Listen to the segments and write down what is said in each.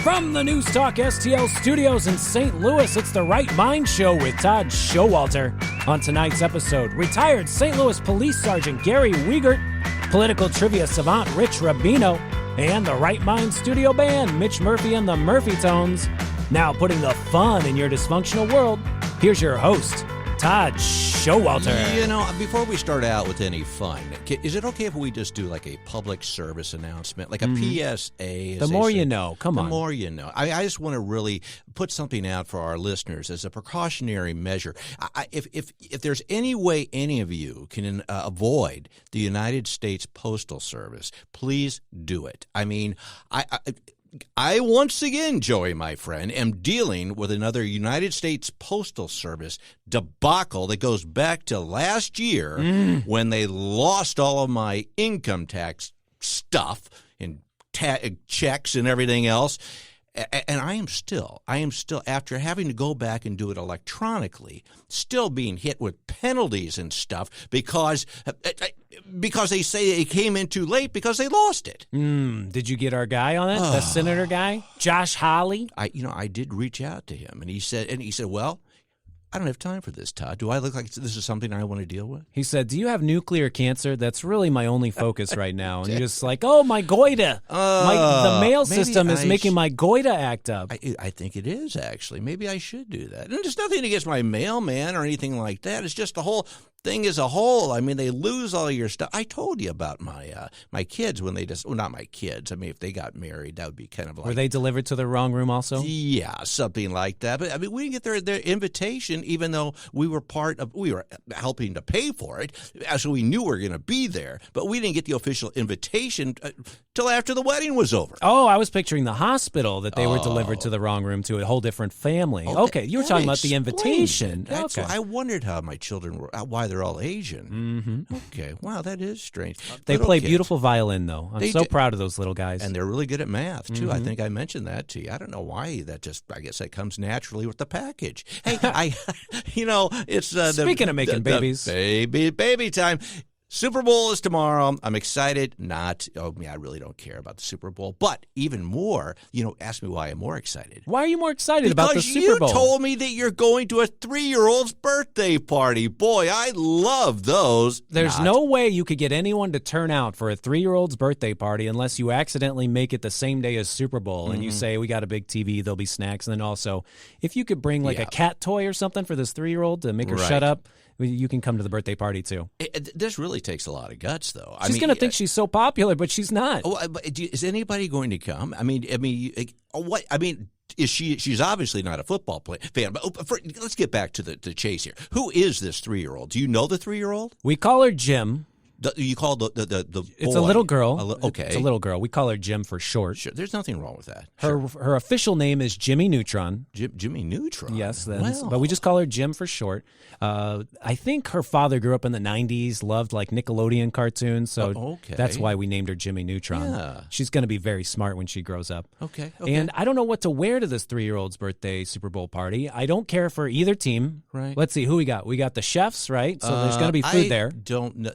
From the News Talk STL studios in St. Louis, it's the Right Mind Show with Todd Showalter. On tonight's episode, retired St. Louis Police Sergeant Gary Weigert, political trivia savant Rich Rubino, and the Right Mind studio band, Mitch Murphy and the Murphy Tones. Now putting the fun in your dysfunctional world, here's your host, Todd Showalter. You know, before we start out with any fun, is it okay if we just do like a public service announcement, like a PSA? The more you know. Come on. The more you know. I just want to really put something out for our listeners as a precautionary measure. If there's any way any of you can avoid the United States Postal Service, please do it. I mean, I once again, Joey, my friend, am dealing with another United States Postal Service debacle that goes back to last year when they lost all of my income tax stuff and checks and everything else. And I am still, after having to go back and do it electronically, still being hit with penalties and stuff because they say it came in too late because they lost it. Did you get our guy on it? The senator guy? Josh Hawley? I did reach out to him, and he said, well, I don't have time for this, Todd. Do I look like this is something I want to deal with? He said, do you have nuclear cancer? That's really my only focus right now. And you're just like, oh, my goiter. The mail system is making my goiter act up. I think it is, actually. Maybe I should do that. And there's nothing against my mailman or anything like that. It's just the whole thing as a whole. I mean, they lose all your stuff. I told you about my kids when they not my kids. I mean, if they got married, that would be kind of like. Were they delivered to the wrong room also? Yeah, something like that. But I mean, we didn't get their invitation, even though we were helping to pay for it. So we knew we were going to be there, but we didn't get the official invitation till after the wedding was over. Oh, I was picturing the hospital that they were delivered to the wrong room to a whole different family. Okay, you were talking about the invitation. That's why I wondered how my children were, why they're all Asian. Okay, wow, that is strange. They play beautiful violin, though. I'm so proud of those little guys. And they're really good at math, too. I think I mentioned that to you. I don't know why I guess that comes naturally with the package. Hey, it's Speaking of making babies. Baby time. Super Bowl is tomorrow. I'm excited. I really don't care about the Super Bowl. But even more, ask me why I'm more excited. Why are you more excited about the Super Bowl? Because you told me that you're going to a 3-year-old's birthday party. Boy, I love those. There's no way you could get anyone to turn out for a 3-year-old's birthday party unless you accidentally make it the same day as Super Bowl and you say, we got a big TV, there'll be snacks. And then also, if you could bring a cat toy or something for this 3-year-old to make her shut up, you can come to the birthday party, too. This really takes a lot of guts, though. She's going to think she's so popular, but she's not. Is anybody going to come? What? I mean, is she? She's obviously not a football fan. But let's get back to the chase here. Who is this 3-year-old? Do you know the 3-year-old? We call her Jim. You call the boy. It's a little girl. Okay. It's a little girl. We call her Jim for short. Sure. There's nothing wrong with that. Her official name is Jimmy Neutron. Jimmy Neutron? Yes. But we just call her Jim for short. I think her father grew up in the 90s, loved like Nickelodeon cartoons, so that's why we named her Jimmy Neutron. Yeah. She's going to be very smart when she grows up. Okay. And I don't know what to wear to this 3-year-old's birthday Super Bowl party. I don't care for either team. Right. Let's see who we got. We got the chefs, right? So there's going to be food there. Don't know.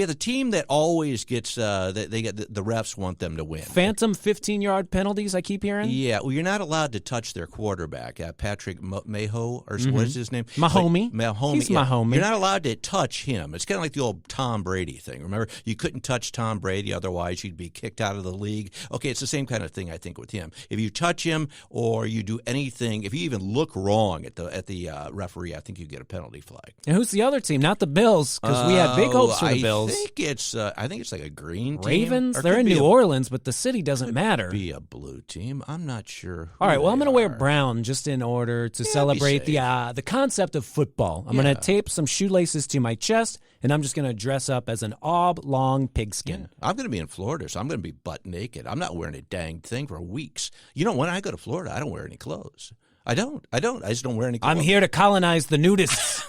We have a team that always gets they get the refs want them to win. Phantom 15-yard penalties, I keep hearing. Yeah, well, you're not allowed to touch their quarterback, Patrick Mahomes, or what is his name? Mahomie. He's my homie. You're not allowed to touch him. It's kind of like the old Tom Brady thing. Remember, you couldn't touch Tom Brady, otherwise you'd be kicked out of the league. Okay, it's the same kind of thing, I think, with him. If you touch him or you do anything, if you even look wrong at the referee, I think you get a penalty flag. And who's the other team? Not the Bills, because we had big hopes for the Bills. I think it's like a green team. Ravens? They're in New Orleans, but the city doesn't matter. Be a blue team. I'm not sure. All right, well, I'm going to wear brown just in order to celebrate the concept of football. I'm going to tape some shoelaces to my chest, and I'm just going to dress up as an oblong pigskin. Yeah. I'm going to be in Florida, so I'm going to be butt naked. I'm not wearing a dang thing for weeks. When I go to Florida, I don't wear any clothes. I don't. I just don't wear any clothes. I'm here to colonize the nudists.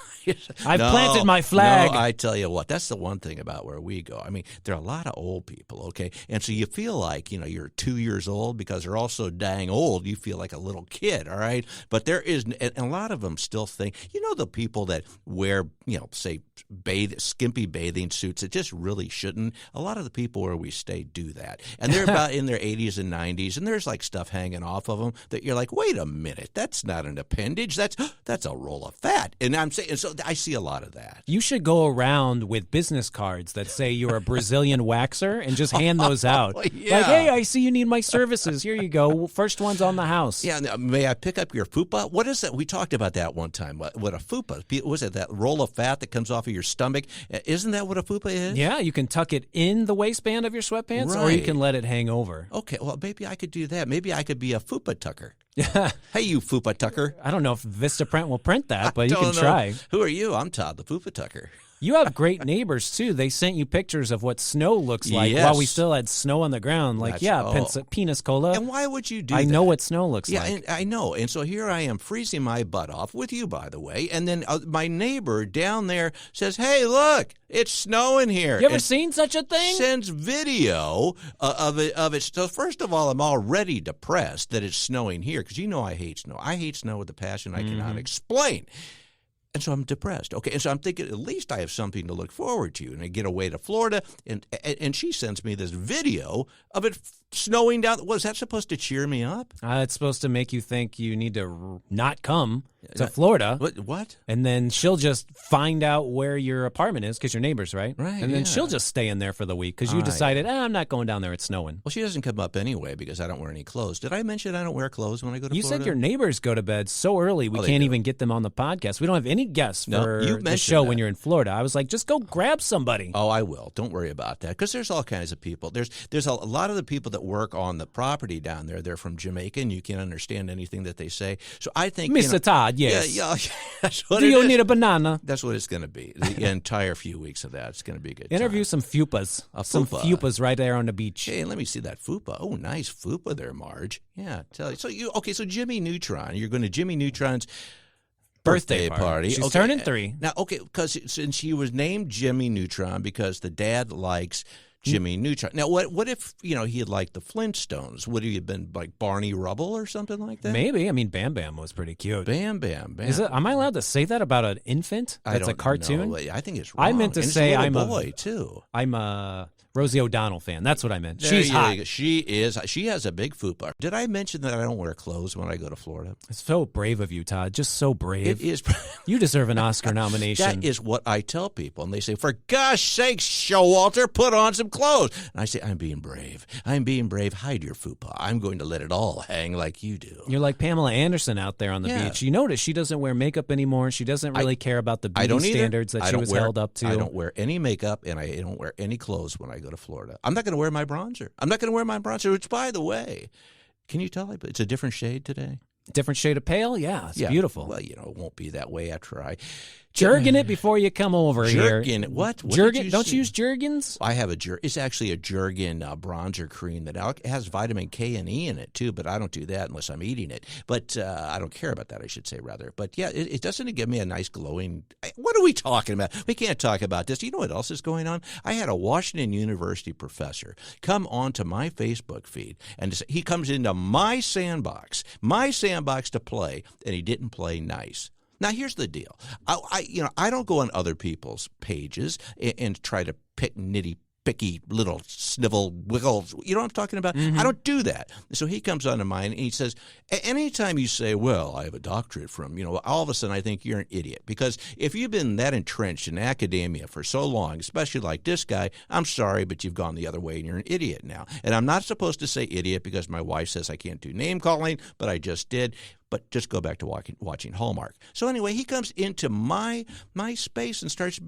I've planted my flag. No, I tell you what, that's the one thing about where we go. I mean, there are a lot of old people, okay? And so you feel like, you're 2 years old because they're all so dang old, you feel like a little kid, all right? But there is, and a lot of them still think, the people that wear, say, skimpy bathing suits that just really shouldn't. A lot of the people where we stay do that. And they're about in their 80s and 90s, and there's like stuff hanging off of them that you're like, wait a minute, that's not an appendage. That's a roll of fat. And I'm saying, so I see a lot of that. You should go around with business cards that say you're a Brazilian waxer and just hand those out. Yeah. Like, hey, I see you need my services. Here you go. First one's on the house. Yeah, may I pick up your fupa? What is that? We talked about that one time. What a fupa? Was it that roll of fat that comes off of your stomach? Isn't that what a fupa is? Yeah, you can tuck it in the waistband of your sweatpants, or you can let it hang over. Okay, well, maybe I could do that. Maybe I could be a fupa tucker. Hey, you fupa tucker. I don't know if Vistaprint will print that, but you can try. Who are you? I'm Todd, the fupa tucker. You have great neighbors, too. They sent you pictures of what snow looks like while we still had snow on the ground. Like, penis cola. And why would you do that? I know what snow looks like. Yeah, I know. And so here I am freezing my butt off with you, by the way. And then my neighbor down there says, hey, look, it's snowing here. You ever seen such a thing? Sends video of it. So first of all, I'm already depressed that it's snowing here because I hate snow. I hate snow with a passion I cannot explain. And so I'm depressed. Okay, and so I'm thinking at least I have something to look forward to. And I get away to Florida, and she sends me this video of it snowing down. Was that supposed to cheer me up? It's supposed to make you think you need to not come to Florida. What? And then she'll just find out where your apartment is because you're neighbors, right? Right. And then she'll just stay in there for the week because you decided, I'm not going down there. It's snowing. Well, she doesn't come up anyway because I don't wear any clothes. Did I mention I don't wear clothes when I go to Florida? You said your neighbors go to bed so early we can't even get them on the podcast. We don't have any guests for the show when you're in Florida. I was like, just go grab somebody. Oh, I will. Don't worry about that because there's all kinds of people. There's a lot of the people that work on the property down there. They're from Jamaica, and you can't understand anything that they say. So I think Mr. Todd, yes. Yeah, that's what Do you need a banana? That's what it's going to be. The entire few weeks of that. It's going to be a good Interview time. some fupas. Some fupas right there on the beach. Hey, let me see that fupa. Oh, nice fupa there, Marge. Yeah, tell you. So Jimmy Neutron. You're going to Jimmy Neutron's birthday party. She's turning 3. Now, because since she was named Jimmy Neutron because the dad likes Jimmy Neutron. Now, what if, he had liked the Flintstones? Would he have been like Barney Rubble or something like that? Maybe. I mean, Bam Bam was pretty cute. Bam Bam. Am I allowed to say that about an infant? That's a cartoon? No, I think it's wrong. I meant to say I'm a boy, too. I'm a Rosie O'Donnell fan. That's what I meant. She's hot. She is. She has a big fupa. Did I mention that I don't wear clothes when I go to Florida? It's so brave of you, Todd. Just so brave. It is. You deserve an Oscar nomination. That is what I tell people. And they say, for gosh sakes, Showalter, put on some clothes. And I say, I'm being brave. I'm being brave. Hide your fupa. I'm going to let it all hang like you do. You're like Pamela Anderson out there on the beach. You notice she doesn't wear makeup anymore. She doesn't really care about the beauty standards that she was held up to. I don't wear any makeup, and I don't wear any clothes when I go to Florida. I'm not going to wear my bronzer. Which, by the way, can you tell it's a different shade today? Different shade of pale? Yeah, it's beautiful. Well, it won't be that way after I... Jergen it before you come over here. Jergen. What? Jergen? Don't you use Jergens? I have it's actually a Jergen bronzer cream that has vitamin K and E in it, too, but I don't do that unless I'm eating it. But I don't care about that, I should say, rather. But, yeah, it doesn't give me a nice glowing... What are we talking about? We can't talk about this. You know what else is going on? I had a Washington University professor come onto my Facebook feed, and he comes into my sandbox to play, and he didn't play nice. Now, here's the deal. I don't go on other people's pages and try to pick nitty-picky little snivel wiggles. You know what I'm talking about? Mm-hmm. I don't do that. So he comes onto mine and he says, anytime you say, well, I have a doctorate from, all of a sudden I think you're an idiot. Because if you've been that entrenched in academia for so long, especially like this guy, I'm sorry, but you've gone the other way and you're an idiot now. And I'm not supposed to say idiot because my wife says I can't do name calling, but I just did. But just go back to watching Hallmark. So anyway, he comes into my space and starts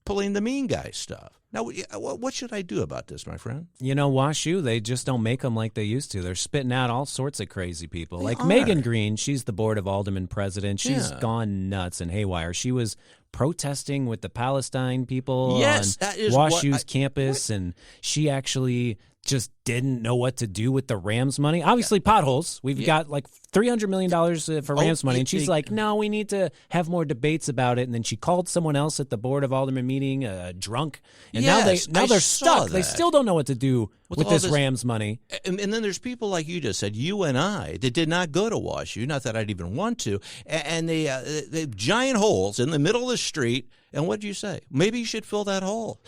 pulling the mean guy stuff. Now, what should I do about this, my friend? WashU, they just don't make them like they used to. They're spitting out all sorts of crazy people. Megan Green, she's the Board of Aldermen president. She's gone nuts and haywire. She was protesting with the Palestine people on WashU's campus, and she actually just didn't know what to do with the Rams money. Obviously, potholes. We've got like $300 million for Rams money. And she's like, no, we need to have more debates about it. And then she called someone else at the Board of Aldermen meeting drunk. And now they're stuck. They still don't know what to do with this Rams money. And then there's people like you just said, you and I, that did not go to WashU, not that I'd even want to, and they giant holes in the middle of the street. And what did you say? Maybe you should fill that hole.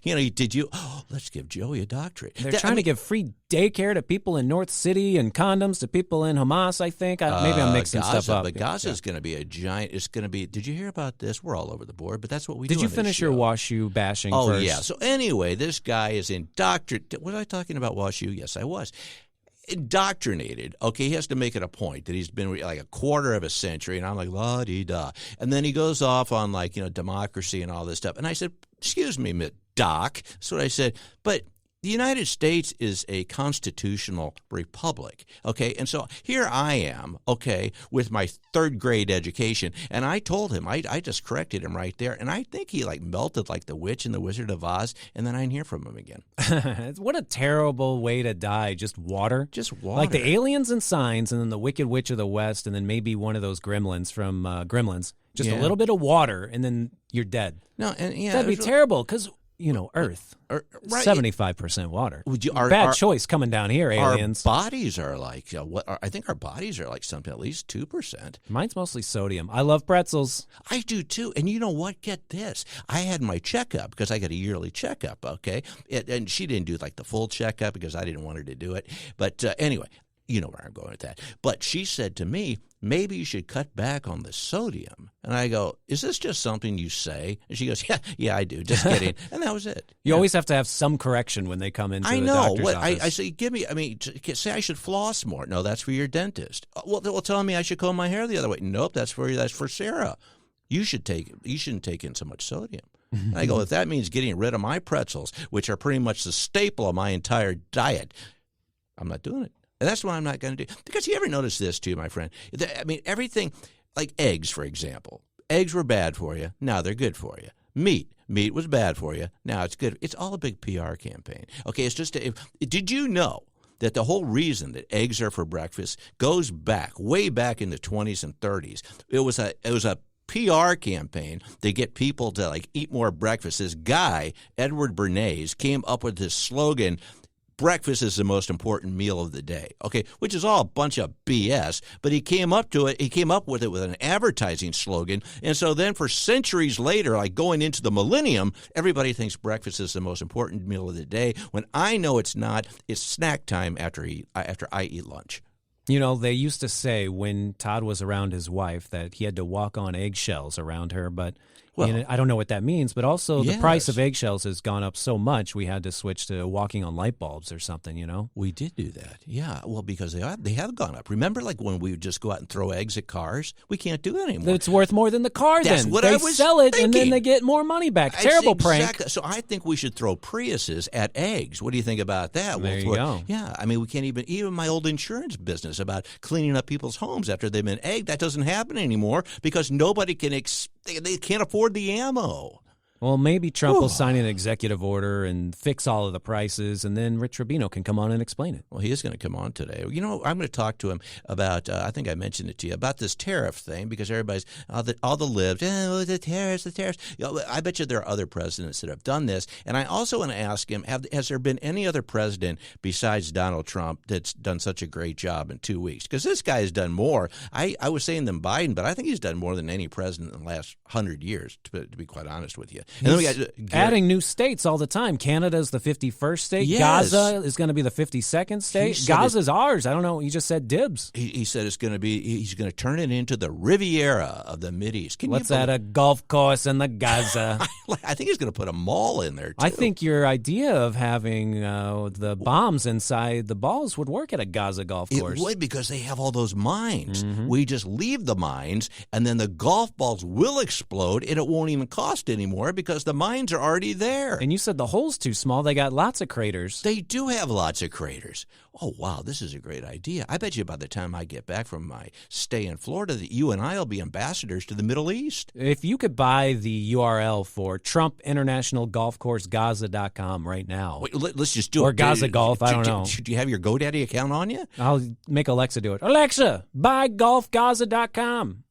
Let's give Joey a doctorate. They're trying to give free daycare to people in North City and condoms to people in Hamas, I think. Maybe I'm mixing stuff up. But Gaza is going to be a giant. It's going to be. Did you hear about this? We're all over the board, but that's what we do. Did you finish your WashU bashing first? Oh, yeah. So anyway, this guy is indoctrinated. Was I talking about WashU? Yes, I was. Indoctrinated. Okay, he has to make it a point that he's been like a quarter of a century, and I'm like, la-dee-da. And then he goes off on democracy and all this stuff. And I said, excuse me, Doc. That's what I said. But the United States is a constitutional republic, okay? And so here I am, okay, with my third grade education, and I told him, I just corrected him right there, and I think he melted like the witch in the Wizard of Oz, and then I didn't hear from him again. What a terrible way to die, just water. Just water. Like the aliens and signs, and then the Wicked Witch of the West, and then maybe one of those gremlins from Gremlins. Just a little bit of water, and then you're dead. No, and that'd be terrible, because Earth, right. 75% water. Bad choice coming down here, aliens. Our bodies are like, I think our bodies are like something at least 2%. Mine's mostly sodium. I love pretzels. I do too. And you know what? Get this. I had my checkup because I got a yearly checkup, okay? And she didn't do like the full checkup because I didn't want her to do it. But anyway, you know where I'm going with that. But she said to me, maybe you should cut back on the sodium. And I go, is this just something you say? And she goes, yeah, I do. Just kidding. And that was it. You always have to have some correction when they come into the doctor's office. I say, say I should floss more. No, that's for your dentist. Well, telling me I should comb my hair the other way. Nope, that's for Sarah. You shouldn't take in so much sodium. And I go, if that means getting rid of my pretzels, which are pretty much the staple of my entire diet, I'm not doing it. And that's what I'm not going to do. Because you ever notice this too, my friend? Everything, like eggs, for example. Eggs were bad for you. Now they're good for you. Meat was bad for you. Now it's good. It's all a big PR campaign. Okay, it's just did you know that the whole reason that eggs are for breakfast goes back, way back in the 20s and 30s? It was a PR campaign to get people to eat more breakfast. This guy, Edward Bernays, came up with this slogan, breakfast is the most important meal of the day, okay, which is all a bunch of BS, but he came up with it with an advertising slogan, and so then for centuries later, going into the millennium, everybody thinks breakfast is the most important meal of the day, when I know it's not. It's snack time after I eat lunch. They used to say when Todd was around his wife that he had to walk on eggshells around her, but I don't know what that means, but also the price of eggshells has gone up so much we had to switch to walking on light bulbs or something, We did do that, yeah. Well, because they have gone up. Remember when we would just go out and throw eggs at cars? We can't do that anymore. It's worth more than the car That's then. What they I was sell it thinking. And then they get more money back. Terrible prank. Exactly. So I think we should throw Priuses at eggs. What do you think about that? There you go. Yeah, we can't even my old insurance business about cleaning up people's homes after they've been egged, that doesn't happen anymore because nobody can they can't afford the ammo. Well, maybe Trump will sign an executive order and fix all of the prices, and then Rich Rubino can come on and explain it. Well, he is going to come on today. I'm going to talk to him about, I think I mentioned it to you, about this tariff thing, because everybody's, all the libs, the tariffs. I bet you there are other presidents that have done this. And I also want to ask him, has there been any other president besides Donald Trump that's done such a great job in 2 weeks? Because this guy has done more. I was saying than Biden, but I think he's done more than any president in the last 100 years, to be quite honest with you. And then we got adding new states all the time. Canada's the 51st state. Yes. Gaza is going to be the 52nd state. Gaza's ours. I don't know. He just said dibs. He said he's going to turn it into the Riviera of the Mideast. Let's add a golf course in the Gaza. I think he's going to put a mall in there, too. I think your idea of having the bombs inside the balls would work at a Gaza golf course. It would, because they have all those mines. Mm-hmm. We just leave the mines, and then the golf balls will explode, and it won't even cost anymore because the mines are already there. And you said the hole's too small. They got lots of craters. They do have lots of craters. Oh, wow, this is a great idea. I bet you by the time I get back from my stay in Florida that you and I will be ambassadors to the Middle East. If you could buy the URL for Trump International Golf Course Gaza.com right now. Wait, let's just do it. Or Gaza Golf, I don't know. Do you have your GoDaddy account on you? I'll make Alexa do it. Alexa, buy golfgaza.com.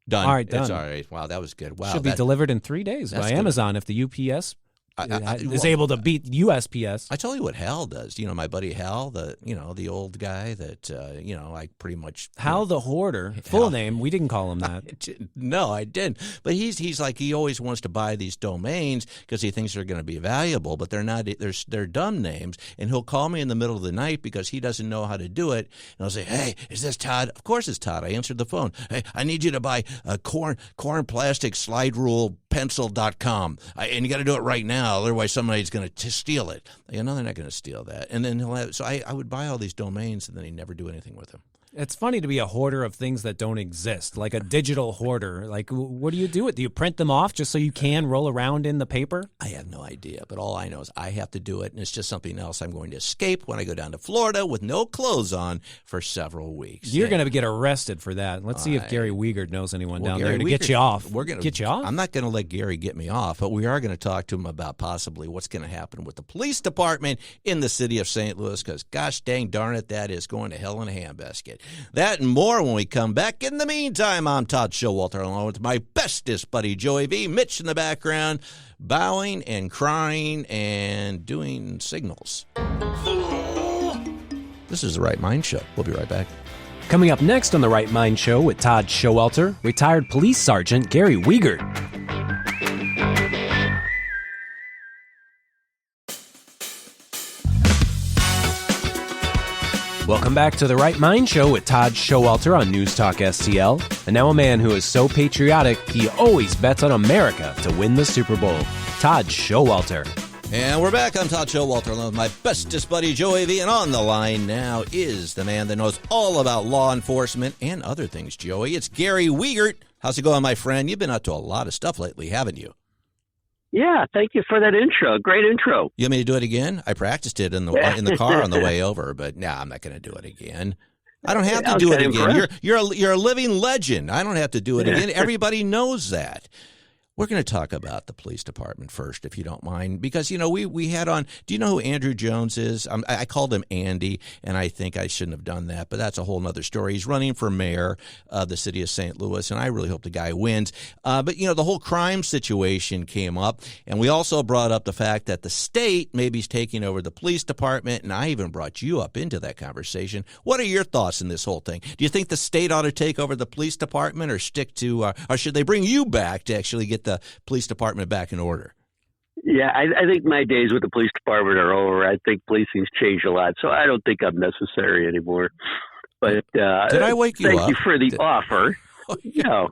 Done. All right, done. It's all right. Wow, that was good. Wow, Should be delivered in 3 days by Amazon if the UPS is able to beat USPS. I tell you what Hal does. You know, my buddy Hal, the old guy that, I pretty much. Hal the Hoarder, full name. We didn't call him that. No, I didn't. But he's like, he always wants to buy these domains because he thinks they're going to be valuable, but they're not. They're dumb names. And he'll call me in the middle of the night because he doesn't know how to do it. And I'll say, hey, is this Todd? Of course it's Todd. I answered the phone. Hey, I need you to buy a corn plastic slide rule pencil.com. And you got to do it right now. Otherwise, somebody's going to steal it. They're not going to steal that. And then I would buy all these domains, and then he'd never do anything with them. It's funny to be a hoarder of things that don't exist, like a digital hoarder. Like, what do you do? Do you print them off just so you can roll around in the paper? I have no idea, but all I know is I have to do it, and it's just something else I'm going to escape when I go down to Florida with no clothes on for several weeks. You're going to get arrested for that. Let's see if Gary Weigert knows anyone down there to get you off. Get you off? I'm not going to let Gary get me off, but we are going to talk to him about possibly what's going to happen with the police department in the city of St. Louis, because gosh dang darn it, that is going to hell in a handbasket. That and more when we come back. In the meantime, I'm Todd Showalter, along with my bestest buddy, Joey V. Mitch in the background, bowing and crying and doing signals. This is The Right Mind Show. We'll be right back. Coming up next on The Right Mind Show with Todd Showalter, retired police sergeant Gary Weigert. Welcome back to The Right Mind Show with Todd Showalter on News Talk STL. And now a man who is so patriotic, he always bets on America to win the Super Bowl. Todd Showalter. And we're back. I'm Todd Showalter, along with my bestest buddy, Joey V. And on the line now is the man that knows all about law enforcement and other things, Joey. It's Gary Weigert. How's it going, my friend? You've been up to a lot of stuff lately, haven't you? Yeah, thank you for that intro. Great intro. You want me to do it again? I practiced it in the car on the way over, but I'm not going to do it again. I don't have to do it again. You're a living legend. I don't have to do it again. Everybody knows that. We're going to talk about the police department first, if you don't mind, because, we had on, do you know who Andrew Jones is? I called him Andy, and I think I shouldn't have done that, but that's a whole other story. He's running for mayor of the city of St. Louis, and I really hope the guy wins. But, the whole crime situation came up, and we also brought up the fact that the state maybe is taking over the police department, and I even brought you up into that conversation. What are your thoughts in this whole thing? Do you think the state ought to take over the police department or stick to, or should they bring you back to actually get the police department back in order? Yeah, I think my days with the police department are over. I think policing's changed a lot, so I don't think I'm necessary anymore. But did I wake you up? Thank you for the offer. No,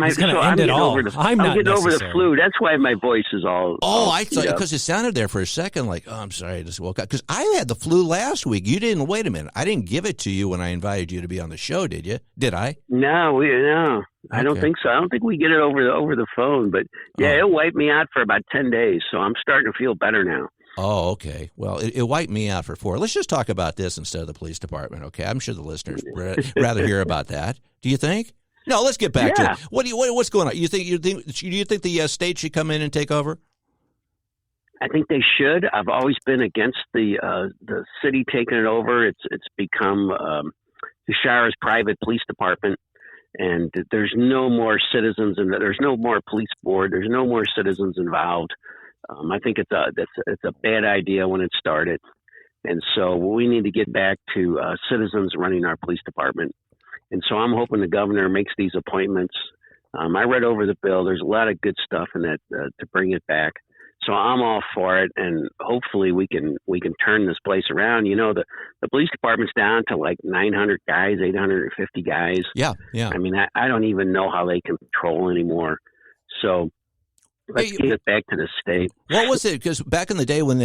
he's going to end it all. I'm getting over the flu. That's why my voice is all. I thought because it sounded there for a second like, I'm sorry, I just woke up. Because I had the flu last week. You didn't. Wait a minute. I didn't give it to you when I invited you to be on the show, did you? Did I? No. I don't think so. I don't think we get it over the phone. But it wiped me out for about 10 days. So I'm starting to feel better now. Oh, okay. Well, it wiped me out for 4. Let's just talk about this instead of the police department, okay? I'm sure the listeners rather hear about that. Do you think? No, let's get back to it. What's going on? Do you think the state should come in and take over? I think they should. I've always been against the city taking it over. It's become the Shira's private police department, and there's no more citizens, and there's no more police board. There's no more citizens involved. I think it's a bad idea when it started, and so we need to get back to citizens running our police department. And so I'm hoping the governor makes these appointments. I read over the bill. There's a lot of good stuff in that to bring it back. So I'm all for it, and hopefully we can turn this place around. The police department's down to like 900 guys, 850 guys. Yeah. I mean, I don't even know how they can patrol anymore. So let's get it back to the state. What was it? Because back in the day when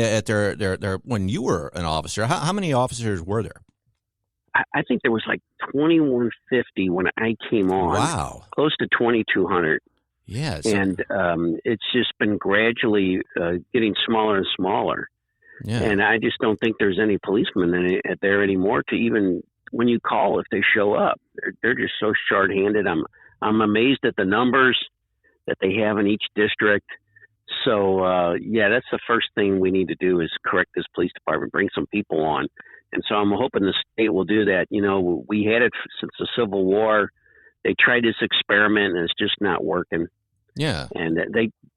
when you were an officer, how many officers were there? I think there was like 2150 when I came on. Wow. Close to 2200. Yes. And it's just been gradually getting smaller and smaller. Yeah. And I just don't think there's any policemen there anymore to even, when you call, if they show up. They're just so short-handed. I'm amazed at the numbers that they have in each district. So, that's the first thing we need to do is correct this police department, bring some people on. And so I'm hoping the state will do that. You know, we had it since the Civil War. They tried this experiment, and it's just not working. Yeah. And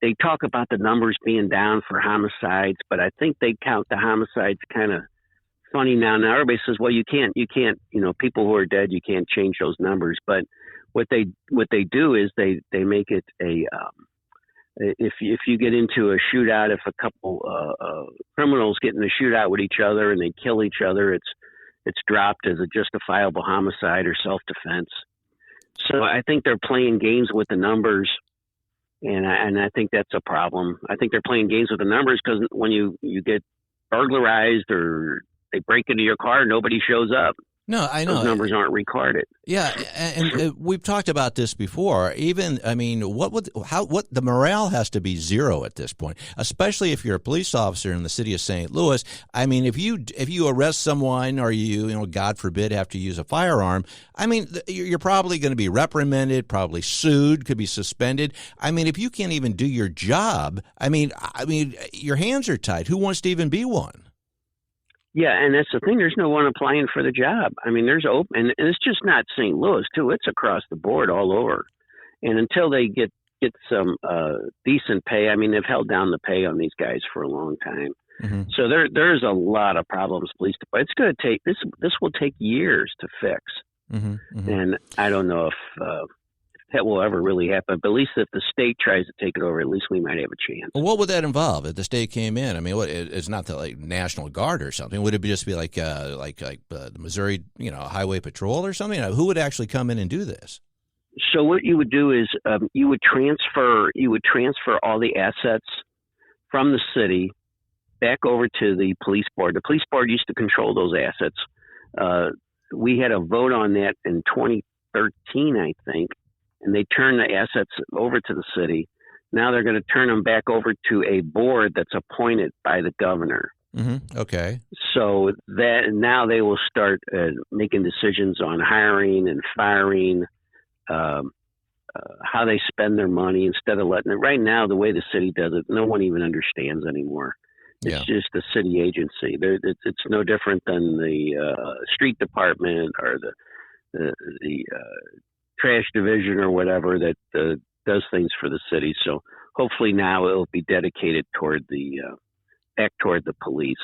they talk about the numbers being down for homicides, but I think they count the homicides kind of funny now. Now everybody says, well, you can't, people who are dead, you can't change those numbers. But what they do is they make it if you get into a shootout, if a couple criminals get in a shootout with each other and they kill each other, it's dropped as a justifiable homicide or self-defense. So I think they're playing games with the numbers, and I think that's a problem. I think they're playing games with the numbers because when you get burglarized or they break into your car, nobody shows up. No, I know. Those numbers aren't recorded. Yeah, and we've talked about this before. Even, I mean, what the morale has to be zero at this point, especially if you're a police officer in the city of St. Louis. I mean, if you arrest someone or you God forbid, have to use a firearm, I mean, you're probably going to be reprimanded, probably sued, could be suspended. I mean, if you can't even do your job, I mean, your hands are tied. Who wants to even be one? Yeah, and that's the thing. There's no one applying for the job. I mean, there's open, and it's just not St. Louis, too. It's across the board all over. And until they get some decent pay, I mean, they've held down the pay on these guys for a long time. Mm-hmm. So there's a lot of problems. Police department. It's going to take this will take years to fix. Mm-hmm. Mm-hmm. And I don't know if that will ever really happen. But at least if the state tries to take it over, at least we might have a chance. Well, what would that involve if the state came in? I mean, it's not the National Guard or something. Would it just be like the Missouri, Highway Patrol or something? Who would actually come in and do this? So what you would do is you would transfer all the assets from the city back over to the police board. The police board used to control those assets. We had a vote on that in 2013, I think. And they turn the assets over to the city. Now they're going to turn them back over to a board that's appointed by the governor. Mm-hmm. Okay. So that now they will start making decisions on hiring and firing, how they spend their money instead of letting it. Right now, the way the city does it, no one even understands anymore. It's just a city agency. It's no different than the street department or the trash division or whatever that does things for the city. So hopefully now it'll be dedicated toward back toward the police.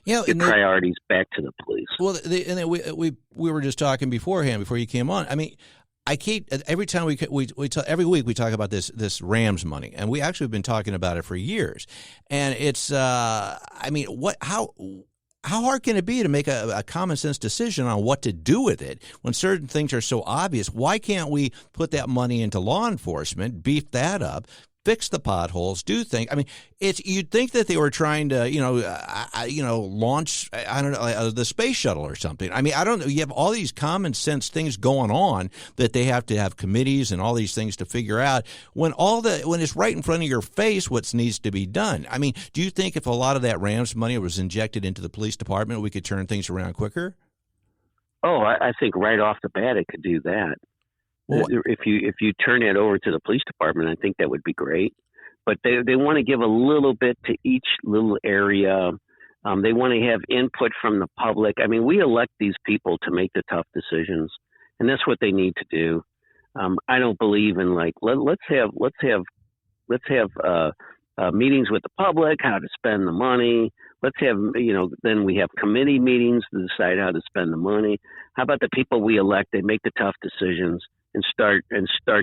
Yeah, get priorities back to the police. Well, we were just talking beforehand before you came on. I mean, every time every week we talk about this Rams money, and we actually have been talking about it for years. And it's how hard can it be to make a common sense decision on what to do with it when certain things are so obvious? Why can't we put that money into law enforcement, beef that up, fix the potholes, do things? I mean, you'd think that they were trying to, launch, the space shuttle or something. I mean, I don't know. You have all these common sense things going on that they have to have committees and all these things to figure out when it's right in front of your face what needs to be done. I mean, do you think if a lot of that Rams money was injected into the police department, we could turn things around quicker? Oh, I think right off the bat it could do that. Well, if you turn it over to the police department, I think that would be great. But they want to give a little bit to each little area. They want to have input from the public. I mean, we elect these people to make the tough decisions, and that's what they need to do. I don't believe in let's have meetings with the public, how to spend the money. Let's have then we have committee meetings to decide how to spend the money. How about the people we elect? They make the tough decisions and start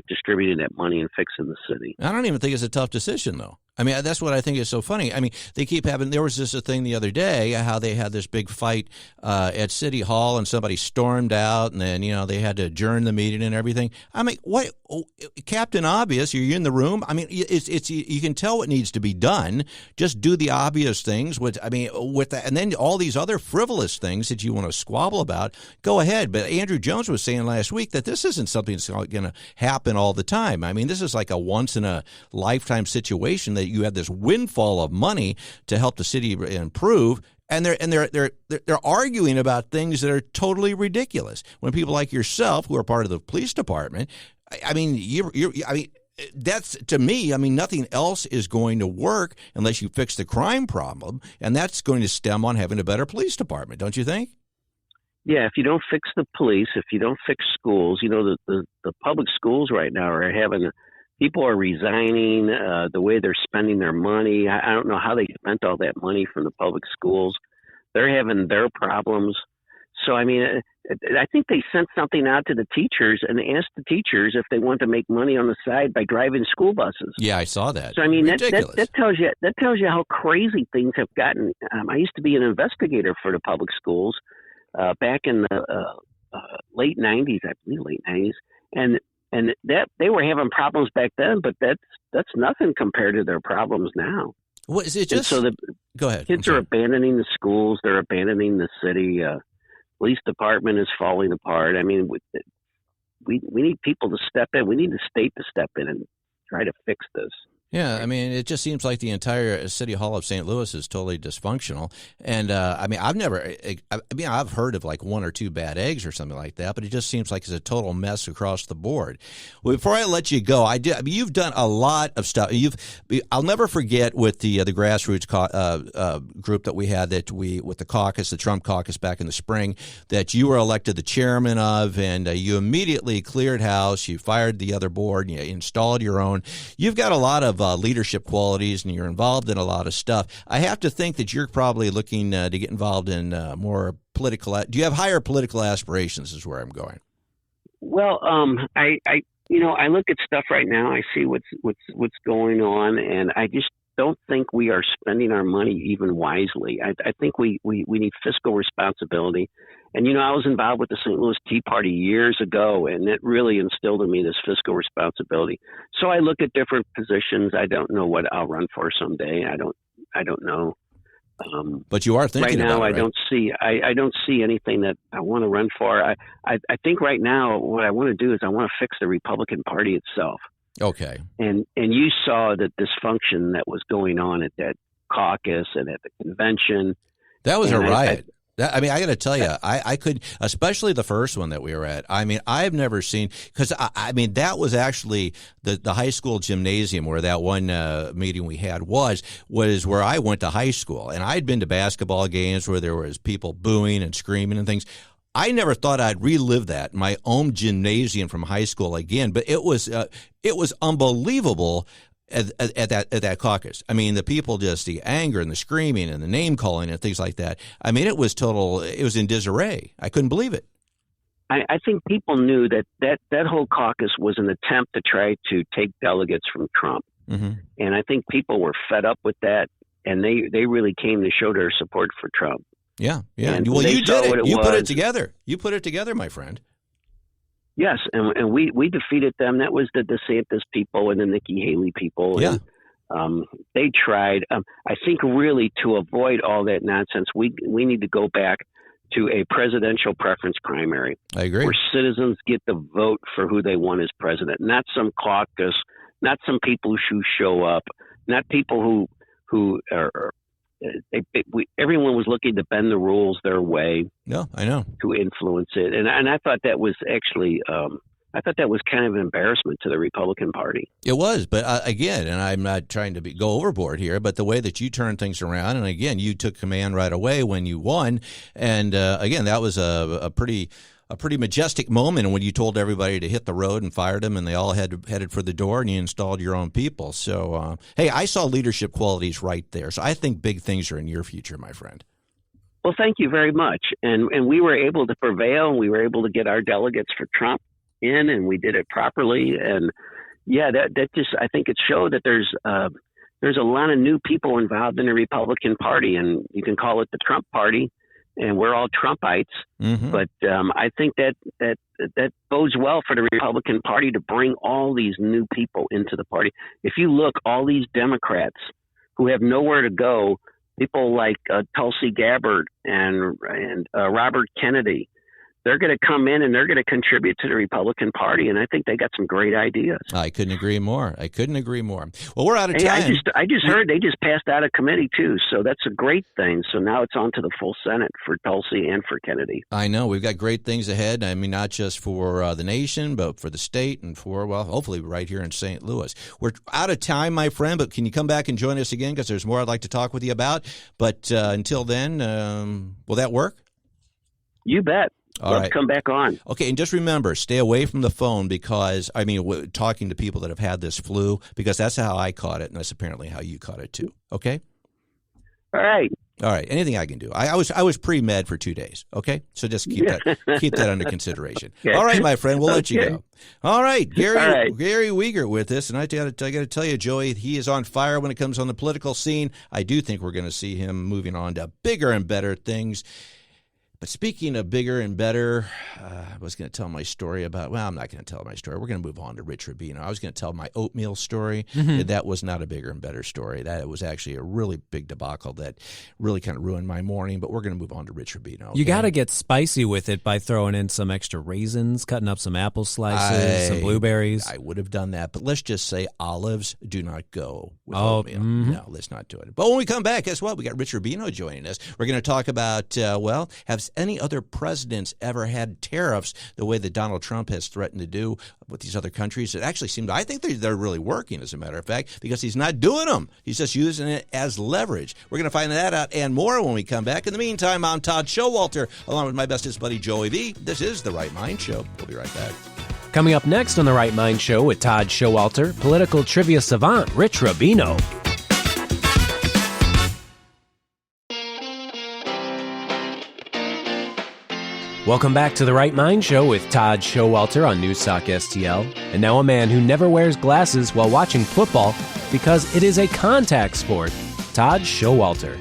distributing that money and fixing the city. I don't even think it's a tough decision, though. I mean, that's what I think is so funny. I mean, they keep having – there was just a thing the other day how they had this big fight at City Hall and somebody stormed out and then, they had to adjourn the meeting and everything. I mean, what – Captain Obvious, you're in the room. I mean, it's you can tell what needs to be done. Just do the obvious things. With that, and then all these other frivolous things that you want to squabble about, go ahead. But Andrew Jones was saying last week that this isn't something that's going to happen all the time. I mean, this is like a once-in-a-lifetime situation that you have this windfall of money to help the city improve, and they're arguing about things that are totally ridiculous. When people like yourself, who are part of the police department, I mean, that's, to me, I mean, nothing else is going to work unless you fix the crime problem, and that's going to stem on having a better police department, don't you think? Yeah, if you don't fix the police, if you don't fix schools, the public schools right now are having people are resigning, the way they're spending their money. I don't know how they spent all that money from the public schools. They're having their problems. So, I mean, I think they sent something out to the teachers and asked the teachers if they want to make money on the side by driving school buses. Yeah, I saw that. So, I mean, that tells you how crazy things have gotten. I used to be an investigator for the public schools back in the late 90s, I believe, late 90s. And that they were having problems back then, but that's nothing compared to their problems now. What is it? Just go ahead. Kids are abandoning the schools. They're abandoning the city. Police department is falling apart. I mean, we need people to step in. We need the state to step in and try to fix this. Yeah, I mean, it just seems like the entire City Hall of St. Louis is totally dysfunctional. And, I've heard of like one or two bad eggs or something like that, but it just seems like it's a total mess across the board. Well, before I let you go, you've done a lot of stuff. I'll never forget with the grassroots group that we had with the caucus, the Trump caucus back in the spring, that you were elected the chairman of, and you immediately cleared house. You fired the other board, and you installed your own. You've got a lot of leadership qualities, and you're involved in a lot of stuff. I have to think that you're probably looking to get involved in more political. Do you have higher political aspirations? Is where I'm going. Well, I look at stuff right now. I see what's going on, and I just don't think we are spending our money even wisely. I think we need fiscal responsibility. And, I was involved with the St. Louis Tea Party years ago, and it really instilled in me this fiscal responsibility. So I look at different positions. I don't know what I'll run for someday. I don't know. But you are thinking right now. About it, right? I don't see anything that I want to run for. I think right now what I want to do is I want to fix the Republican Party itself. Okay. And you saw the dysfunction that was going on at that caucus and at the convention. That was a riot. I got to tell you, I could, especially the first one that we were at. I mean, I've never seen, because that was actually the high school gymnasium where that one meeting we had was where I went to high school, and I'd been to basketball games where there was people booing and screaming and things. I never thought I'd relive that in my own gymnasium from high school again, but it was unbelievable. At that caucus. I mean, the people, just the anger and the screaming and the name calling and things like that. I mean, it was in disarray. I couldn't believe it. I think people knew that whole caucus was an attempt to try to take delegates from Trump. Mm-hmm. And I think people were fed up with that, and they really came to show their support for Trump. Yeah. And well, you did it. You put it together. My friend. Yes, and we defeated them. That was the DeSantis people and the Nikki Haley people. Yeah. And, they tried. I think really to avoid all that nonsense, we need to go back to a presidential preference primary. I agree. Where citizens get to vote for who they want as president, not some caucus, not some people who show up, not people who are. Everyone was looking to bend the rules their way. No, I know, to influence it, and I thought that was actually, I thought that was kind of an embarrassment to the Republican Party. It was, but again, and I'm not trying to go overboard here, but the way that you turned things around, and again, you took command right away when you won, and again, that was a pretty majestic moment when you told everybody to hit the road and fired them, and they all headed for the door, and you installed your own people. So, hey, I saw leadership qualities right there. So I think big things are in your future, my friend. Well, thank you very much. And we were able to prevail, and we were able to get our delegates for Trump in, and we did it properly. And yeah, that just, I think it showed that there's there's a lot of new people involved in the Republican Party, and you can call it the Trump Party, and we're all Trumpites. Mm-hmm. But I think that bodes well for the Republican Party to bring all these new people into the party. If you look, all these Democrats who have nowhere to go, people like Tulsi Gabbard and Robert Kennedy, they're going to come in and they're going to contribute to the Republican Party, and I think they got some great ideas. I couldn't agree more. Well, we're out of time. I just heard they just passed out of committee too, so that's a great thing. So now it's on to the full Senate for Tulsi and for Kennedy. I know we've got great things ahead. I mean, not just for the nation, but for the state and for, well, hopefully right here in St. Louis. We're out of time, my friend, but can you come back and join us again, because there's more I'd like to talk with you about. But until then, will that work? You bet. Let's come back on. Okay, and just remember, stay away from the phone because, talking to people that have had this flu, because that's how I caught it, and that's apparently how you caught it too. Okay? All right. Anything I can do. I was pre-med for 2 days. Okay? So just keep that under consideration. Okay. All right, my friend, we'll let you go. All right, Gary Weigert with us, and I got to tell you, Joey, he is on fire when it comes on the political scene. I do think we're going to see him moving on to bigger and better things. But speaking of bigger and better, I was going to tell my story about, well, I'm not going to tell my story. We're going to move on to Rich Rubino. I was going to tell my oatmeal story. Mm-hmm. That was not a bigger and better story. That was actually a really big debacle that really kind of ruined my morning, but we're going to move on to Rich Rubino. Okay? You got to get spicy with it by throwing in some extra raisins, cutting up some apple slices, some blueberries. I would have done that, but let's just say olives do not go with oatmeal. Mm-hmm. No, let's not do it. But when we come back, guess what? We got Rich Rubino joining us. We're going to talk about, have any other presidents ever had tariffs the way that Donald Trump has threatened to do with these other countries? It actually seemed, I think they're really working, as a matter of fact, because he's not doing them. He's just using it as leverage. We're going to find that out and more when we come back. In the meantime, I'm Todd Showalter, along with my bestest buddy, Joey V. This is The Right Mind Show. We'll be right back. Coming up next on The Right Mind Show with Todd Showalter, political trivia savant Rich Rubino. Welcome back to The Right Mind Show with Todd Showalter on Newstalk STL. And now a man who never wears glasses while watching football because it is a contact sport, Todd Showalter.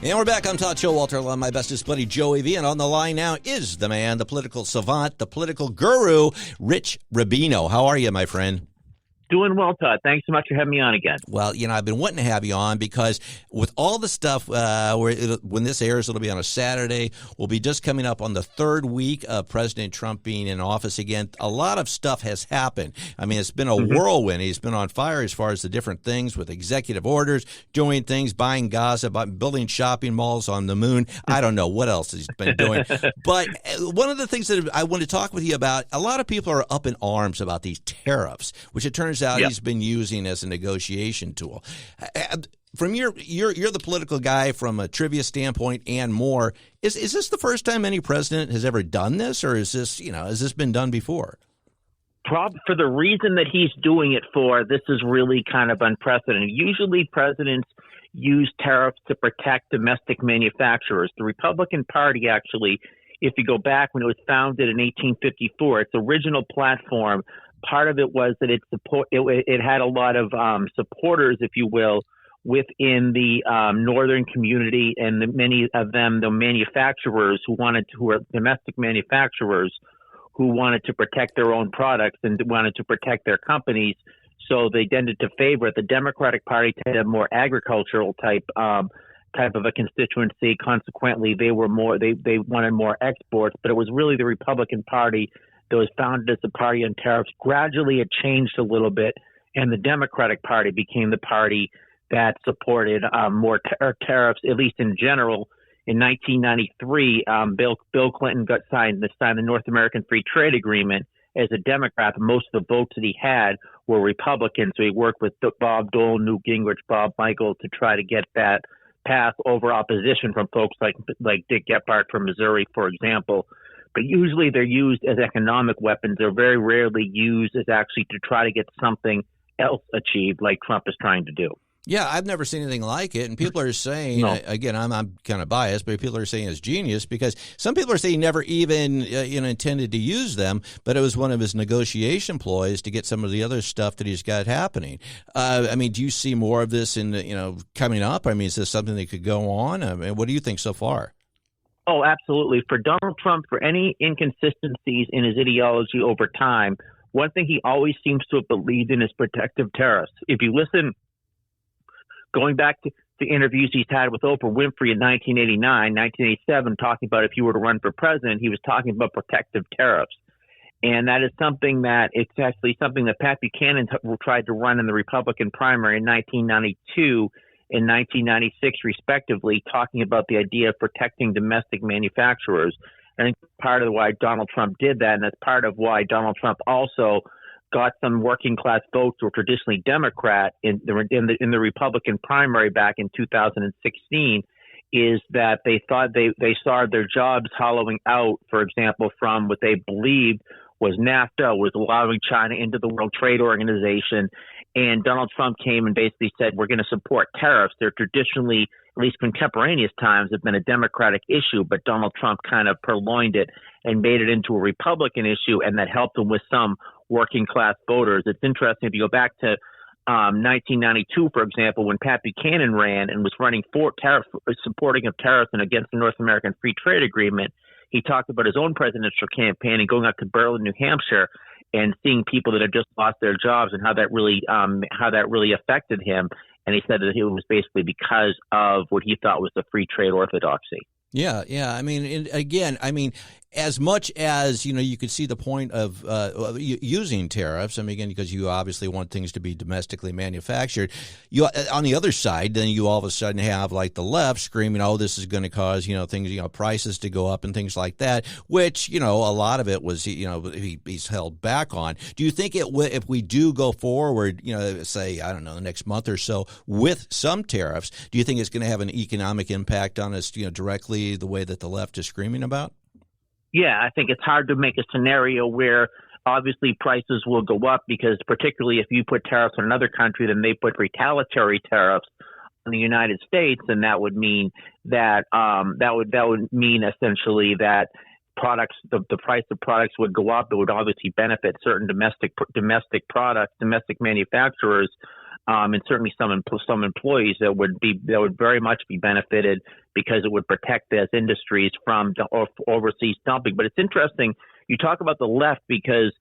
And we're back. I'm Todd Showalter, along with my bestest buddy Joey V. And on the line now is the man, the political savant, the political guru, Rich Rubino. How are you, my friend? Doing well, Todd. Thanks so much for having me on again. Well, I've been wanting to have you on because with all the stuff, when this airs, it'll be on a Saturday. We'll be just coming up on the third week of President Trump being in office again. A lot of stuff has happened. I mean, it's been a whirlwind. He's been on fire as far as the different things with executive orders, doing things, buying Gaza, building shopping malls on the moon. I don't know what else he's been doing. But one of the things that I want to talk with you about, a lot of people are up in arms about these tariffs, which it turns out he's been using as a negotiation tool. From you're the political guy from a trivia standpoint and more. Is this the first time any president has ever done this, or is this has this been done before? For the reason that he's doing it for, this is really kind of unprecedented. Usually presidents use tariffs to protect domestic manufacturers. The Republican Party actually, if you go back when it was founded in 1854, its original platform, part of it was that it had a lot of supporters, if you will, within the northern community, and many of them, the manufacturers who were domestic manufacturers who wanted to protect their own products and wanted to protect their companies. So they tended to favor the Democratic Party to have more agricultural type of a constituency. Consequently, they wanted more exports, but it was really the Republican Party that was founded as a party on tariffs. Gradually, it changed a little bit, and the Democratic Party became the party that supported more tariffs, at least in general. In 1993, Bill Clinton signed the North American Free Trade Agreement. As a Democrat, most of the votes that he had were Republicans, so he worked with Bob Dole, Newt Gingrich, Bob Michel to try to get that passed over opposition from folks like Dick Gephardt from Missouri, for example. But usually they're used as economic weapons. They're very rarely used as actually to try to get something else achieved like Trump is trying to do. Yeah, I've never seen anything like it, and people are saying, No. again, I'm kind of biased, but people are saying it's genius because some people are saying he never even intended to use them, but it was one of his negotiation ploys to get some of the other stuff that he's got happening. I mean, do you see more of this coming up? I mean, is this something that could go on? I mean, what do you think so far? Oh, absolutely. For Donald Trump, for any inconsistencies in his ideology over time, one thing he always seems to have believed in is protective tariffs. If you listen, going back to the interviews he's had with Oprah Winfrey in 1989, 1987, talking about if he were to run for president, he was talking about protective tariffs. And that is something that it's actually something that Pat Buchanan tried to run in the Republican primary in 1992 and 1996, respectively, talking about the idea of protecting domestic manufacturers. I think part of why Donald Trump did that, and that's part of why Donald Trump also got some working class votes who were traditionally Democrat in the Republican primary back in 2016, is that they thought they saw their jobs hollowing out, for example, from what they believed was NAFTA, was allowing China into the World Trade Organization. And Donald Trump came and basically said, we're going to support tariffs. They're traditionally, at least contemporaneous times, have been a Democratic issue, but Donald Trump kind of purloined it and made it into a Republican issue, and that helped him with some working class voters. It's interesting if you go back to 1992, for example, when Pat Buchanan ran and was running for supporting of tariffs and against the North American Free Trade Agreement, he talked about his own presidential campaign and going out to Berlin, New Hampshire, and seeing people that had just lost their jobs and how that really affected him. And he said that it was basically because of what he thought was the free trade orthodoxy. Yeah. I mean, as much as, you could see the point of using tariffs, I mean, again, because you obviously want things to be domestically manufactured, you on the other side, then you all of a sudden have like the left screaming, oh, this is going to cause, things, prices to go up and things like that, which, a lot of it was, he's held back on. Do you think if we do go forward, say, I don't know, the next month or so with some tariffs, do you think it's going to have an economic impact on us, directly the way that the left is screaming about? Yeah, I think it's hard to make a scenario where obviously prices will go up, because particularly if you put tariffs on another country, then they put retaliatory tariffs on the United States, and that would mean that that would mean essentially that products, the price of products would go up. It would obviously benefit certain domestic products, domestic manufacturers, and certainly some employees that would very much be benefited, because it would protect those industries from overseas dumping. But it's interesting you talk about the left, because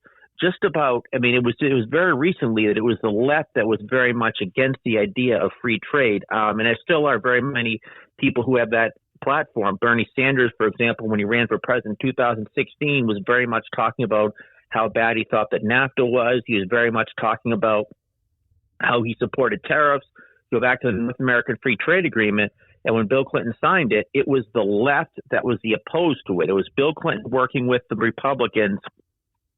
it was very recently that it was the left that was very much against the idea of free trade, and there still are very many people who have that platform. Bernie Sanders, for example, when he ran for president in 2016, was very much talking about how bad he thought that NAFTA was. He was very much talking about how he supported tariffs. Go back to the North American Free Trade Agreement, and when Bill Clinton signed it, it was the left that was the opposed to it. It was Bill Clinton working with the Republicans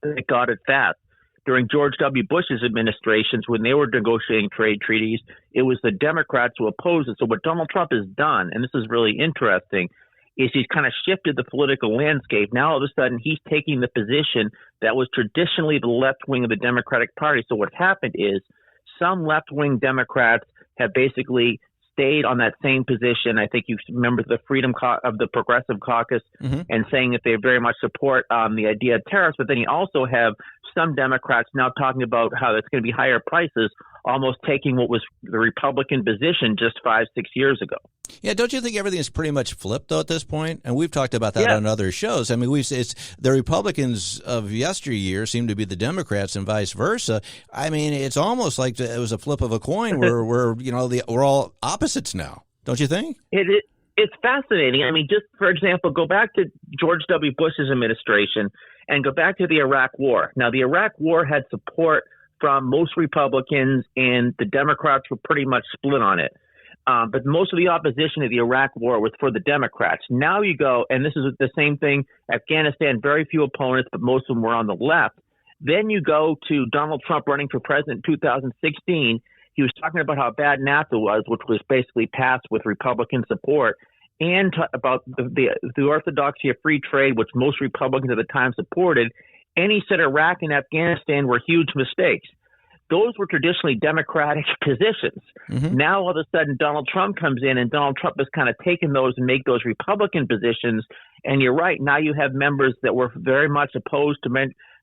that got it fast. During George W. Bush's administrations, when they were negotiating trade treaties, it was the Democrats who opposed it. So what Donald Trump has done, and this is really interesting, is he's kind of shifted the political landscape. Now all of a sudden he's taking the position that was traditionally the left wing of the Democratic Party. So what's happened is some left-wing Democrats have basically stayed on that same position. I think you remember the of the Progressive Caucus, and saying that they very much support the idea of tariffs. But then you also have some Democrats now talking about how it's going to be higher prices, almost taking what was the Republican position just 5-6 years ago. Yeah, don't you think everything is pretty much flipped, though, at this point? And we've talked about that on other shows. I mean, we've said the Republicans of yesteryear seem to be the Democrats and vice versa. I mean, it's almost like it was a flip of a coin where we're all opposites now. Don't you think? It's fascinating. I mean, just for example, go back to George W. Bush's administration and go back to the Iraq War. Now, the Iraq War had support from most Republicans, and the Democrats were pretty much split on it. But most of the opposition to the Iraq War was for the Democrats. Now you go, and this is the same thing, Afghanistan, very few opponents, but most of them were on the left. Then you go to Donald Trump running for president in 2016. He was talking about how bad NAFTA was, which was basically passed with Republican support, and about the orthodoxy of free trade, which most Republicans at the time supported. And he said Iraq and Afghanistan were huge mistakes. those were traditionally Democratic positions. Mm-hmm. Now, all of a sudden, Donald Trump comes in, and Donald Trump has kind of taken those and make those Republican positions. And you're right. Now you have members that were very much opposed to,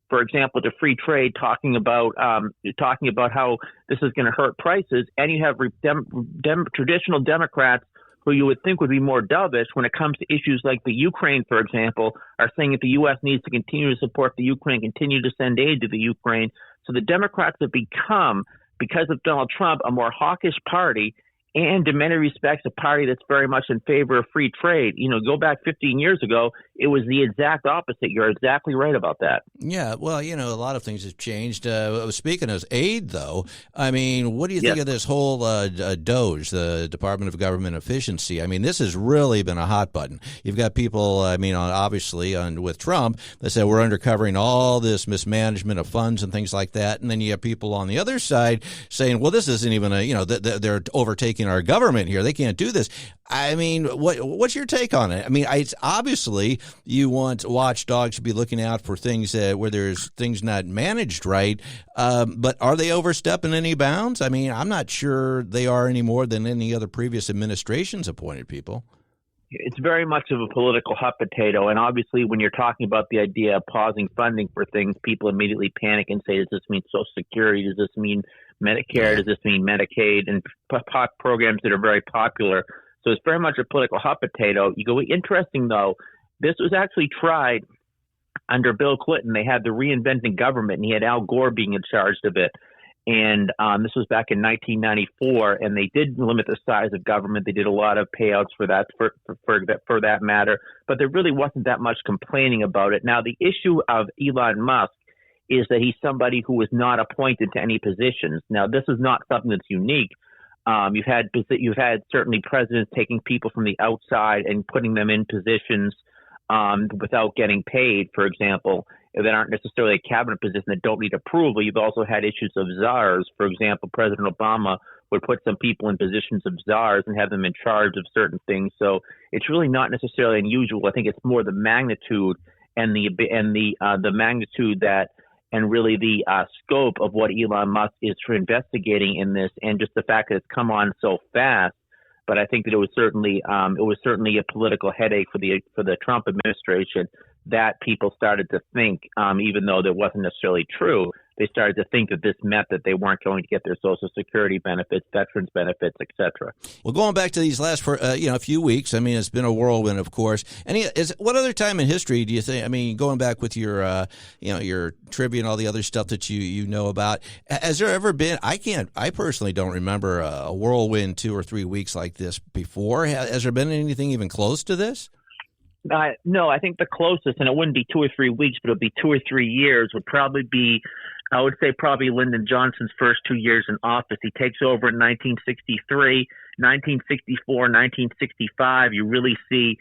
for example, to free trade, talking about how this is going to hurt prices. And you have traditional Democrats who you would think would be more dovish when it comes to issues like the Ukraine, for example, are saying that the U.S. needs to continue to support the Ukraine, continue to send aid to the Ukraine. So the Democrats have become, because of Donald Trump, a more hawkish party, and in many respects, a party that's very much in favor of free trade. Go back 15 years ago, it was the exact opposite. You're exactly right about that. Yeah, well, a lot of things have changed. Speaking of aid, though, I mean, what do you think of this whole DOGE, the Department of Government Efficiency? I mean, this has really been a hot button. You've got people, obviously, with Trump, that say we're uncovering all this mismanagement of funds and things like that. And then you have people on the other side saying, well, this isn't even they're overtaking our government here. They can't do this. I mean, what's your take on it? I mean, it's obviously you want watchdogs to be looking out for things where there's things not managed right, but are they overstepping any bounds? I mean, I'm not sure they are any more than any other previous administrations appointed people. It's very much of a political hot potato, and obviously when you're talking about the idea of pausing funding for things, people immediately panic and say, does this mean Social Security? Does this mean Medicare? Does this mean Medicaid? And programs that are very popular. So it's very much a political hot potato. Interesting, though, this was actually tried under Bill Clinton. They had the reinventing government, and he had Al Gore being in charge of it. And this was back in 1994, and they did limit the size of government. They did a lot of payouts for that, for that matter, but there really wasn't that much complaining about it. Now, the issue of Elon Musk is that he's somebody who was not appointed to any positions. Now, this is not something that's unique. You've had certainly presidents taking people from the outside and putting them in positions without getting paid, for example, that aren't necessarily a cabinet position that don't need approval. You've also had issues of czars. For example, President Obama would put some people in positions of czars and have them in charge of certain things. So it's really not necessarily unusual. I think it's more the magnitude and the magnitude that, and really the scope of what Elon Musk is for investigating in this, and just the fact that it's come on so fast. But I think that it was certainly a political headache for the Trump administration that people started to think, even though that wasn't necessarily true, they started to think that this meant that they weren't going to get their Social Security benefits, veterans benefits, etc. Well, going back to these last few weeks, I mean, it's been a whirlwind, of course. What other time in history do you think? I mean, going back with your your trivia and all the other stuff that you know about, has there ever been? I personally don't remember a whirlwind 2 or 3 weeks like this before. Has there been anything even close to this? No, I think the closest, and it wouldn't be 2 or 3 weeks, but it would be 2 or 3 years, would probably be, I would say probably Lyndon Johnson's first 2 years in office. He takes over in 1963, 1964, 1965. You really see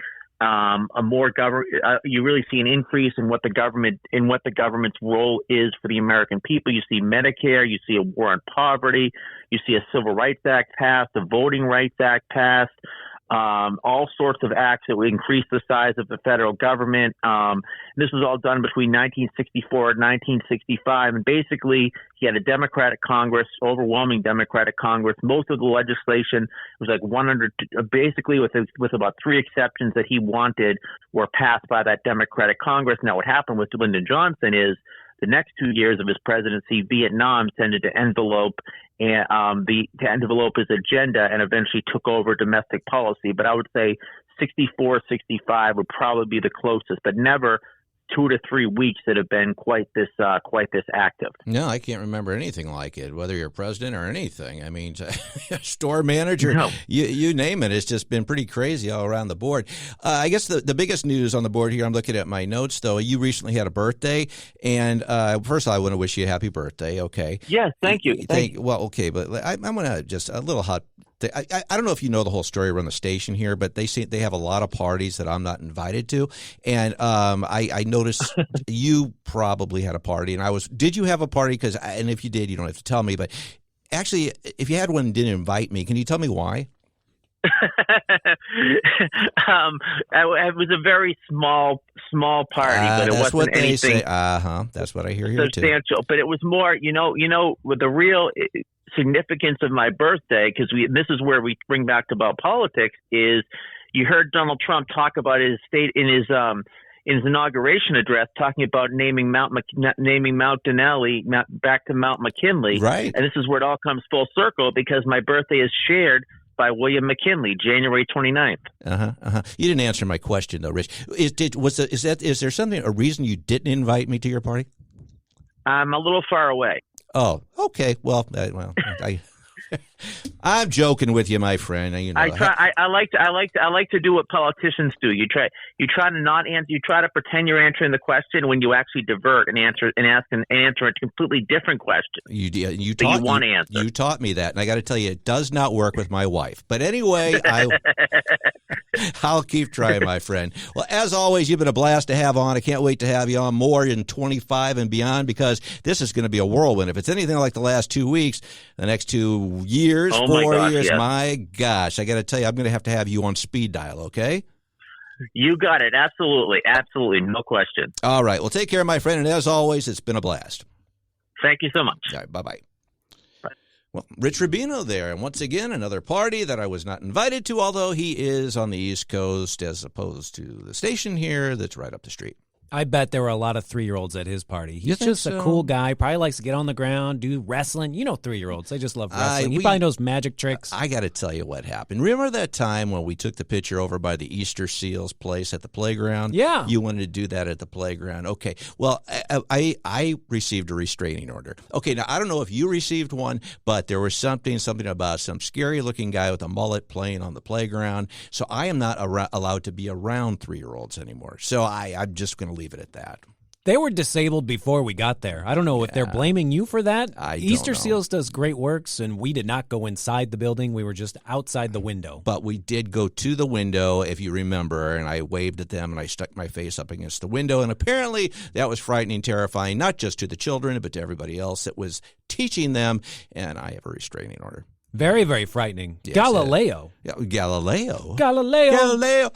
you really see an increase in what the government's role is for the American people. You see Medicare, you see a war on poverty, you see a Civil Rights Act passed, a Voting Rights Act passed. All sorts of acts that would increase the size of the federal government. This was all done between 1964 and 1965. And basically, he had a Democratic Congress, overwhelming Democratic Congress. Most of the legislation was like 100, basically with about 3 exceptions that he wanted, were passed by that Democratic Congress. Now, what happened with Lyndon Johnson is the next 2 years of his presidency, Vietnam tended to envelope his agenda and eventually took over domestic policy. But I would say 64, 65 would probably be the closest, but never 2 to 3 weeks that have been quite this active. No, I can't remember anything like it, whether you're president or anything. I mean, store manager, no. you name it. It's just been pretty crazy all around the board. I guess the biggest news on the board here, I'm looking at my notes, though. You recently had a birthday, and first of all, I want to wish you a happy birthday, okay? Yes, thank you. Well, okay, but I'm going to just a little hot. I don't know if you know the whole story around the station here, but they have a lot of parties that I'm not invited to, and I noticed you probably had a party, and did you have a party? And if you did, you don't have to tell me, but actually, if you had one and didn't invite me, can you tell me why? It was a very small party, but it wasn't what they anything. Say. That's what I hear here too. Substantial, but it was more, with the real significance of my birthday, because this is where we bring back about politics. Is you heard Donald Trump talk about his state in his inauguration address, talking about naming Mount Denali back to Mount McKinley, right? And this is where it all comes full circle, because my birthday is shared by William McKinley, January 29th. You didn't answer my question though, Rich. Is there a reason you didn't invite me to your party? I'm a little far away. Oh, okay. Well, I'm joking with you, my friend. I like to do what politicians do. You try to not answer. You try to pretend you're answering the question when you actually divert and answer a completely different question. You taught me that, and I got to tell you, it does not work with my wife. But anyway, I'll keep trying, my friend. Well, as always, you've been a blast to have on. I can't wait to have you on more in 25 and beyond, because this is going to be a whirlwind. If it's anything like the last 2 weeks, the next 2 years, 4 years, yes. My gosh, I got to tell you, I'm going to have you on speed dial, okay? You got it. Absolutely. No question. All right. Well, take care, my friend. And as always, it's been a blast. Thank you so much. All right. Bye-bye. Well, Rich Rubino there. And once again, another party that I was not invited to, although he is on the East Coast as opposed to the station here that's right up the street. I bet there were a lot of 3-year-olds at his party. He's just a cool guy. Probably likes to get on the ground, do wrestling. 3-year-olds. They just love wrestling. He probably knows magic tricks. I got to tell you what happened. Remember that time when we took the picture over by the Easter Seals place at the playground? Yeah. You wanted to do that at the playground. Okay. Well, I received a restraining order. Okay. Now, I don't know if you received one, but there was something about some scary-looking guy with a mullet playing on the playground. So I am not allowed to be around 3-year-olds anymore. So I'm just going to leave it at that. They were disabled before we got there. I don't know if they're blaming you for that. Easter Seals does great works, and we did not go inside the building. We were just outside the window. But we did go to the window, if you remember, and I waved at them, and I stuck my face up against the window, and apparently that was frightening, terrifying, not just to the children, but to everybody else. It was teaching them, and I have a restraining order. Very, very frightening. Yes, Galileo. Galileo.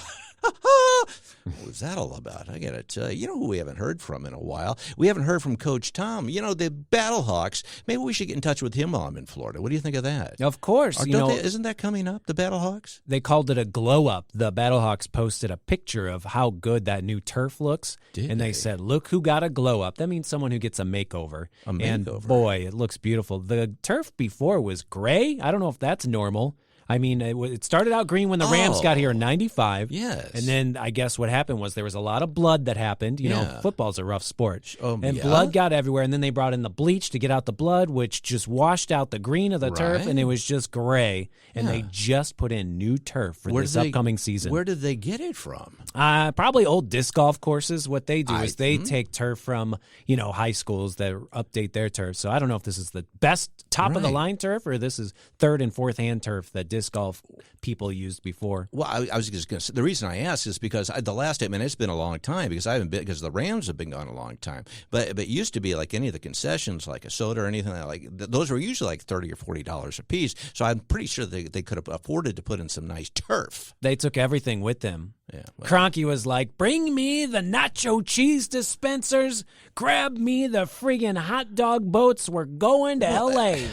What was that all about? I got to tell you. You know who we haven't heard from in a while? We haven't heard from Coach Tom. The Battlehawks. Maybe we should get in touch with him while I'm in Florida. What do you think of that? Of course. Isn't that coming up, the Battlehawks? They called it a glow-up. The Battlehawks posted a picture of how good that new turf looks. And they said, look who got a glow-up. That means someone who gets a makeover. And boy, it looks beautiful. The turf before was gray. I don't know if that's normal. I mean, it started out green when the Rams got here in 95. Yes. And then I guess what happened was there was a lot of blood that happened. Football's a rough sport. And blood got everywhere. And then they brought in the bleach to get out the blood, which just washed out the green of the turf, and it was just gray. And they just put in new turf for this upcoming season. Where did they get it from? Probably old disc golf courses. What they do is they take turf from, high schools that update their turf. So I don't know if this is the best top-of-the-line turf or this is third and fourth hand turf that disc golf people used before. Well, I was just going to say, the reason I asked is because the last time, and it's been a long time because because the Rams have been gone a long time. But it used to be like any of the concessions, like a soda or anything like those were usually like $30 or $40 a piece. So I'm pretty sure they could have afforded to put in some nice turf. They took everything with them. Yeah, Kroenke was like, bring me the nacho cheese dispensers, grab me the friggin' hot dog boats, we're going to L.A.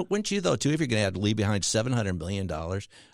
Wouldn't you, though, too, if you're going to have to leave behind $700 million?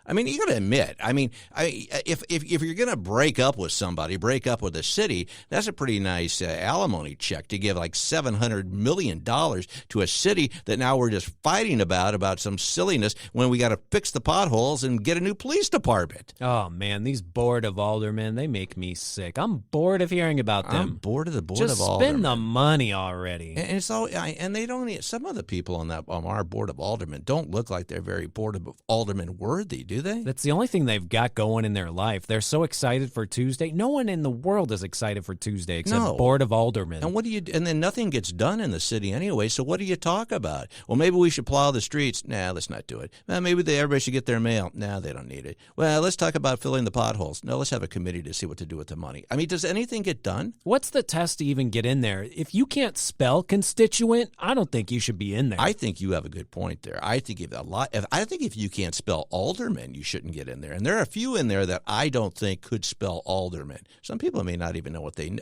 I mean, you got to admit, if you're going to break up with somebody, break up with a city, that's a pretty nice alimony check to give like $700 million to a city that now we're just fighting about some silliness when we got to fix the potholes and get a new police department. Oh, man, these board of aldermen, they make me sick. I'm bored of hearing about them. I'm bored of the board just of aldermen. Just spend the money already. And it's all, and they don't. Some of the people on our board of aldermen don't look like they're very board of alderman worthy, do they? That's the only thing they've got going in their life. They're so excited for Tuesday. No one in the world is excited for Tuesday except board of aldermen. And then nothing gets done in the city anyway. So what do you talk about? Well, maybe we should plow the streets. Nah, let's not do it. Maybe everybody should get their mail. Nah, they don't need it. Well, let's talk about filling the potholes. No, let's have a committee to see what to do with the money. I mean, does anything get done? What's the test to even get in there? If you can't spell constituent, I don't think you should be in there. I think you have a good point there. I think if if you can't spell alderman, you shouldn't get in there. And there are a few in there that I don't think could spell alderman. Some people may not even know what they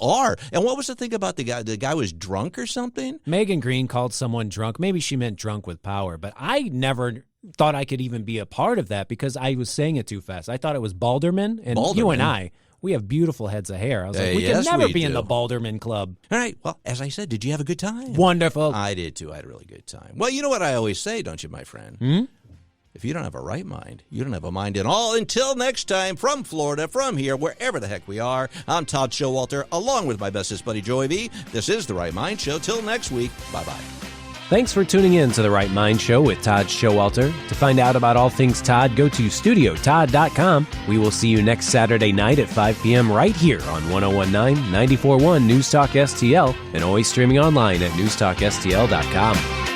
are. And what was the thing about the guy? The guy was drunk or something? Megan Green called someone drunk. Maybe she meant drunk with power, but I never thought I could even be a part of that because I was saying it too fast. I thought it was Balderman, and you and I, we have beautiful heads of hair. I was like, we can never be in the Balderman Club. All right. Well, as I said, did you have a good time? Wonderful. I did, too. I had a really good time. Well, you know what I always say, don't you, my friend? If you don't have a right mind, you don't have a mind at all. Until next time, from Florida, from here, wherever the heck we are, I'm Todd Showalter, along with my bestest buddy, Joey V. This is The Right Mind Show. Till next week, bye-bye. Thanks for tuning in to The Right Mind Show with Todd Showalter. To find out about all things Todd, go to StudioTodd.com. We will see you next Saturday night at 5 p.m. right here on 101.9, 94.1 News Talk STL, and always streaming online at newstalkstl.com.